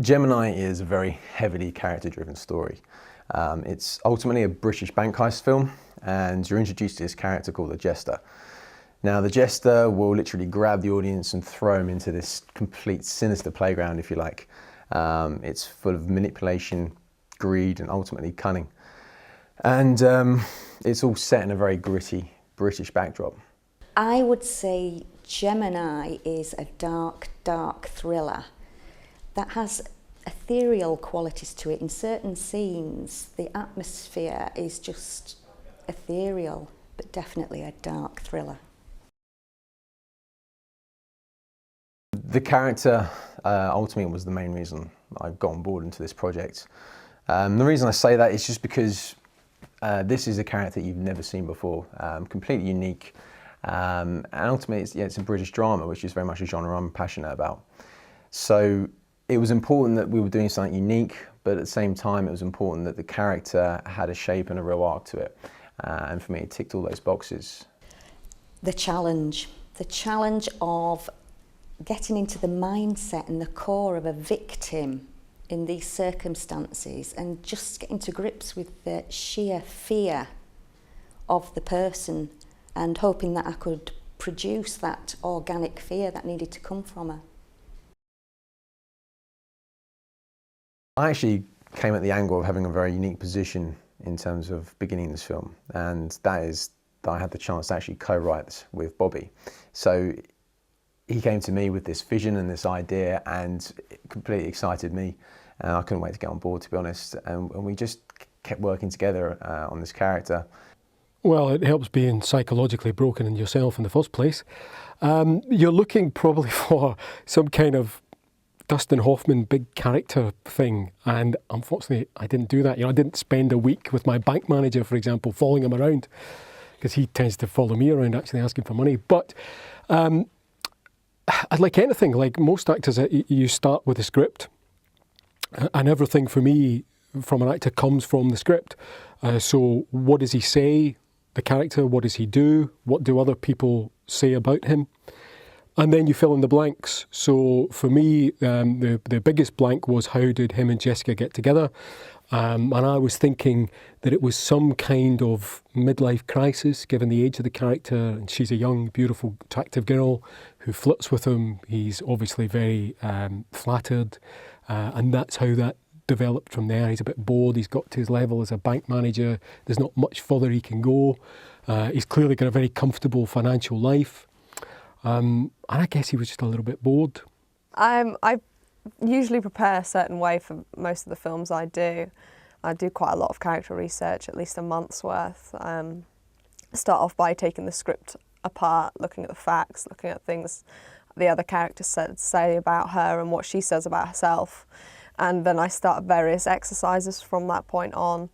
Gemini is a very heavily character-driven story. It's ultimately a British bank heist film, and you're introduced to this character called the Jester. Now, the Jester will literally grab the audience and throw them into this complete sinister playground, if you like. It's full of manipulation, greed, and ultimately cunning. And it's all set in a very gritty British backdrop. I would say Gemini is a dark, dark thriller that has ethereal qualities to it. In certain scenes, the atmosphere is just ethereal, but definitely a dark thriller. The character ultimately was the main reason I got on board into this project. The reason I say that is just because this is a character you've never seen before, completely unique, and ultimately it's a British drama, which is very much a genre I'm passionate about. So it was important that we were doing something unique, but at the same time it was important that the character had a shape and a real arc to it, and for me it ticked all those boxes. The challenge of getting into the mindset and the core of a victim in these circumstances, and just getting to grips with the sheer fear of the person and hoping that I could produce that organic fear that needed to come from her. I actually came at the angle of having a very unique position in terms of beginning this film, and that is that I had the chance to actually co-write with Bobby. So he came to me with this vision and this idea, and it completely excited me, and I couldn't wait to get on board, to be honest, and we just kept working together on this character. Well, it helps being psychologically broken in yourself in the first place. You're looking probably for some kind of Dustin Hoffman big character thing, and unfortunately I didn't do that. I didn't spend a week with my bank manager, for example, following him around, because he tends to follow me around actually asking for money. But like anything, like most actors, you start with a script, and everything for me from an actor comes from the script. So what does he say, the character, what does he do, what do other people say about him? And then you fill in the blanks. So for me, the biggest blank was, how did him and Jessica get together? And I was thinking that it was some kind of midlife crisis, given the age of the character. And she's a young, beautiful, attractive girl who flirts with him. He's obviously very flattered. And that's how that developed from there. He's a bit bored. He's got to his level as a bank manager. There's not much further he can go. He's clearly got a very comfortable financial life. And I guess he was just a little bit bored. I usually prepare a certain way for most of the films I do. I do quite a lot of character research, at least a month's worth. Start off by taking the script apart, looking at the facts, looking at things the other characters say about her and what she says about herself. And then I start various exercises from that point on,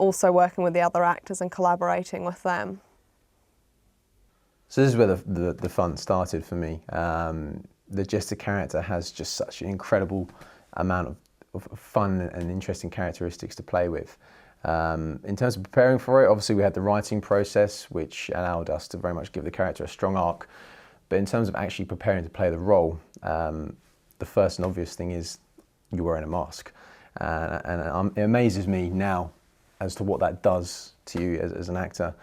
also working with the other actors and collaborating with them. So this is where the fun started for me. The Jester character has just such an incredible amount of fun and interesting characteristics to play with. In terms of preparing for it, obviously we had the writing process, which allowed us to very much give the character a strong arc. But in terms of actually preparing to play the role, the first and obvious thing is you're wearing a mask. And it amazes me now as to what that does to you as an actor.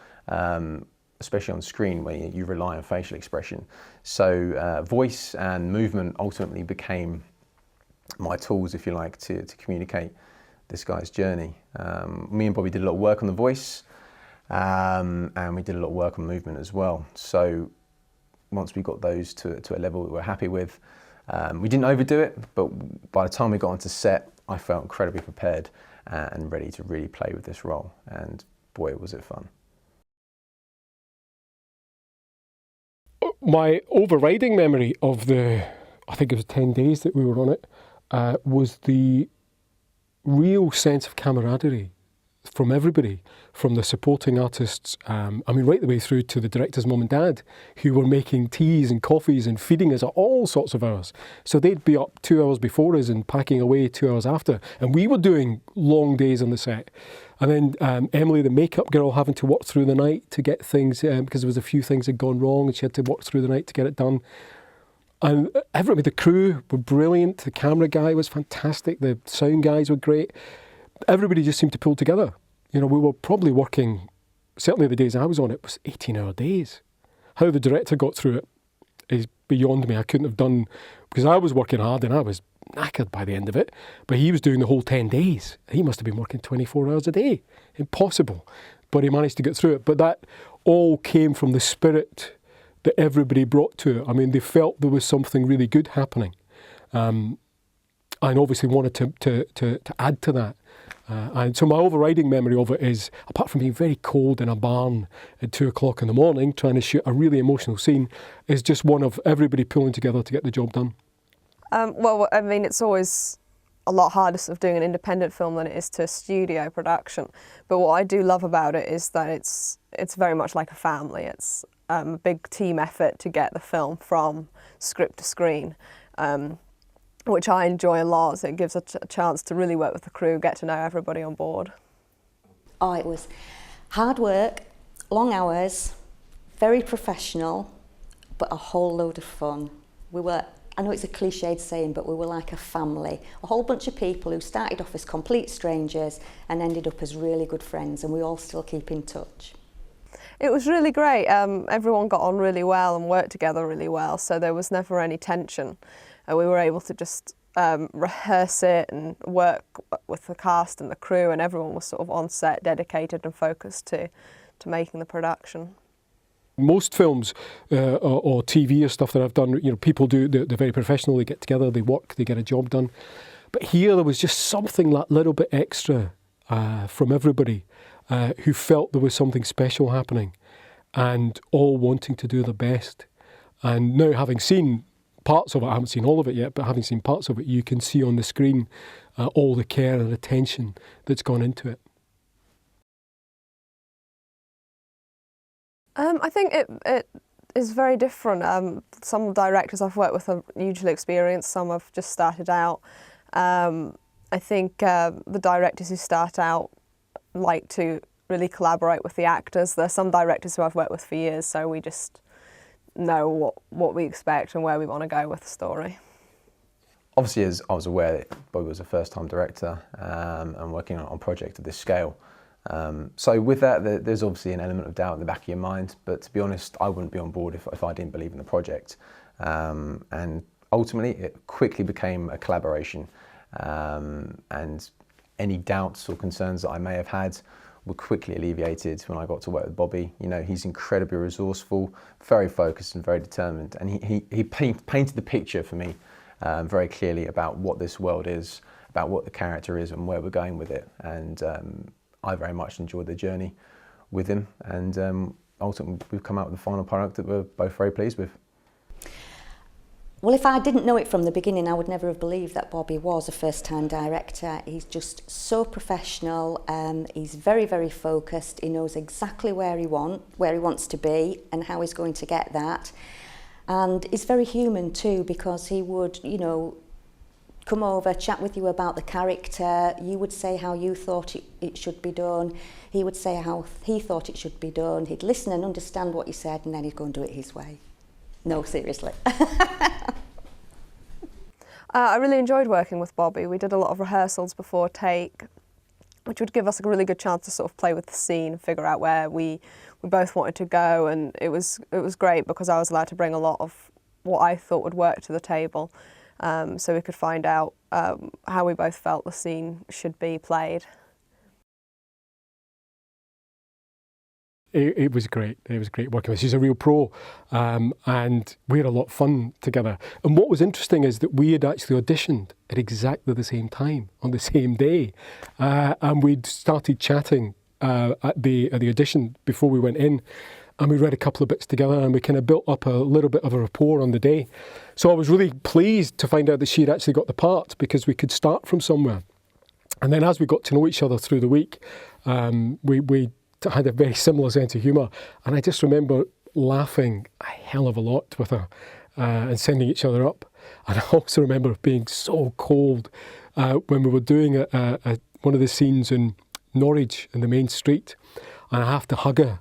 Especially on screen where you rely on facial expression. So voice and movement ultimately became my tools, if you like, to communicate this guy's journey. Me and Bobby did a lot of work on the voice, and we did a lot of work on movement as well. So once we got those to a level that we're happy with, we didn't overdo it, but by the time we got onto set, I felt incredibly prepared and ready to really play with this role. And boy, was it fun. My overriding memory of I think it was 10 days that we were on it, was the real sense of camaraderie from everybody, from the supporting artists, right the way through to the director's mum and dad, who were making teas and coffees and feeding us at all sorts of hours. So they'd be up 2 hours before us and packing away 2 hours after. And we were doing long days on the set. And then Emily, the makeup girl, having to work through the night to get things, because there was a few things had gone wrong and she had to work through the night to get it done. And everybody, the crew were brilliant. The camera guy was fantastic. The sound guys were great. Everybody just seemed to pull together. You know, we were probably working, certainly the days I was on it, was 18-hour days. How the director got through it is beyond me. I couldn't have done, because I was working hard and I was knackered by the end of it, but he was doing the whole 10 days. He must have been working 24 hours a day. Impossible. But he managed to get through it. But that all came from the spirit that everybody brought to it. I mean, they felt there was something really good happening. And obviously wanted to add to that. And so my overriding memory of it is, apart from being very cold in a barn at 2 o'clock in the morning, trying to shoot a really emotional scene, is just one of everybody pulling together to get the job done. Well, I mean, it's always a lot harder sort of doing an independent film than it is to studio production. But what I do love about it is that it's very much like a family. It's a big team effort to get the film from script to screen, which I enjoy a lot. So it gives a chance to really work with the crew, get to know everybody on board. Oh, it was hard work, long hours, very professional, but a whole load of fun. We were, I know it's a cliched saying, but we were like a family. A whole bunch of people who started off as complete strangers and ended up as really good friends, and we all still keep in touch. It was really great. Everyone got on really well and worked together really well, so there was never any tension. We were able to just rehearse it and work with the cast and the crew, and everyone was sort of on set, dedicated and focused to making the production. Most films or TV or stuff that I've done, you know, people do, they're very professional, they get together, they work, they get a job done. But here there was just something that little bit extra from everybody who felt there was something special happening and all wanting to do their best. And now, having seen parts of it, I haven't seen all of it yet, but having seen parts of it, you can see on the screen all the care and attention that's gone into it. I think it is very different. Some directors I've worked with are hugely experienced, some have just started out. I think the directors who start out like to really collaborate with the actors. There are some directors who I've worked with for years, so we just know what we expect and where we want to go with the story. Obviously, as I was aware that Bobby was a first-time director and working on a project of this scale. So with that, there's obviously an element of doubt in the back of your mind, but to be honest, I wouldn't be on board if I didn't believe in the project. And ultimately, it quickly became a collaboration, and any doubts or concerns that I may have had were quickly alleviated when I got to work with Bobby. You know, he's incredibly resourceful, very focused and very determined, and he painted the picture for me very clearly about what this world is, about what the character is and where we're going with it. And I very much enjoyed the journey with him, and ultimately we've come out with the final product that we're both very pleased with. Well, if I didn't know it from the beginning, I would never have believed that Bobby was a first-time director. He's just so professional. He's very, very focused. He knows exactly where he wants to be and how he's going to get that. And he's very human too, because he would, you know, come over, chat with you about the character. You would say how you thought it should be done. He would say how he thought it should be done. He'd listen and understand what you said, and then he'd go and do it his way. No, seriously. I really enjoyed working with Bobby. We did a lot of rehearsals before take, which would give us a really good chance to sort of play with the scene, figure out where we both wanted to go, and it was great because I was allowed to bring a lot of what I thought would work to the table, so we could find out how we both felt the scene should be played. It was great. It was great working with her. She's a real pro, and we had a lot of fun together. And what was interesting is that we had actually auditioned at exactly the same time, on the same day. And we'd started chatting at the audition before we went in, and we read a couple of bits together, and we kind of built up a little bit of a rapport on the day. So I was really pleased to find out that she had actually got the part, because we could start from somewhere. And then as we got to know each other through the week, we had a very similar sense of humour, and I just remember laughing a hell of a lot with her and sending each other up. And I also remember being so cold when we were doing one of the scenes in Norwich in the main street, and I have to hug her,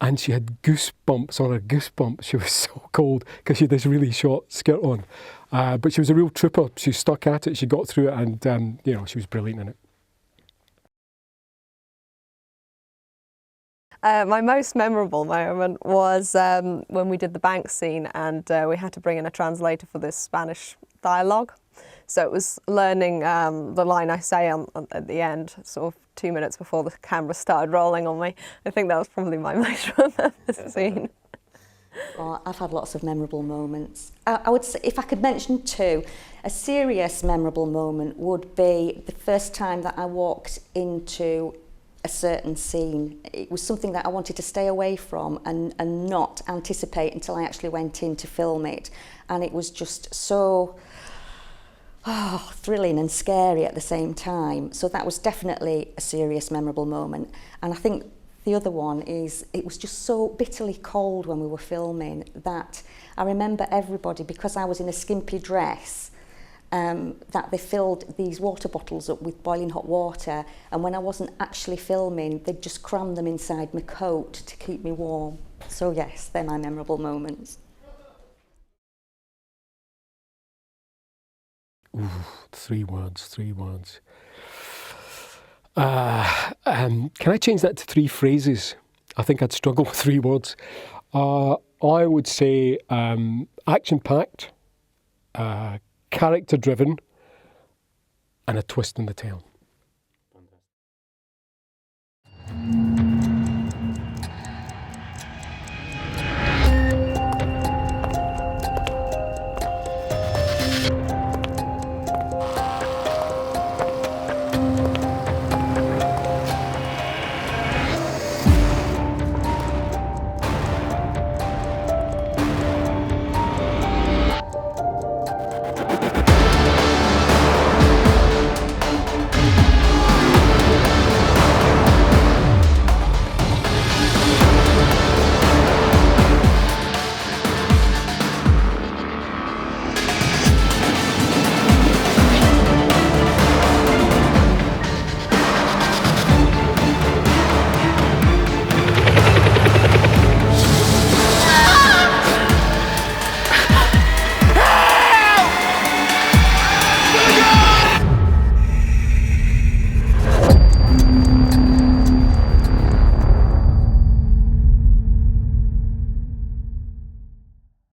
and she had goosebumps on her goosebumps. She was so cold because she had this really short skirt on. But she was a real trooper. She stuck at it, she got through it, and you know, she was brilliant in it. My most memorable moment was when we did the bank scene, and we had to bring in a translator for this Spanish dialogue. So it was learning the line I say at the end, sort of 2 minutes before the camera started rolling on me. I think that was probably my most remembered scene. Oh, I've had lots of memorable moments. I would say, if I could mention two, a serious memorable moment would be the first time that I walked into a certain scene. It was something that I wanted to stay away from and not anticipate until I actually went in to film it. And it was just so thrilling and scary at the same time. So that was definitely a serious, memorable moment. And I think the other one is, it was just so bitterly cold when we were filming that I remember everybody, because I was in a skimpy dress, that they filled these water bottles up with boiling hot water, and when I wasn't actually filming, they'd just cram them inside my coat to keep me warm. So yes, they're my memorable moments. Ooh, 3 words. Can I change that to 3 phrases? I think I'd struggle with 3 words. I would say action-packed, character-driven, and a twist in the tail.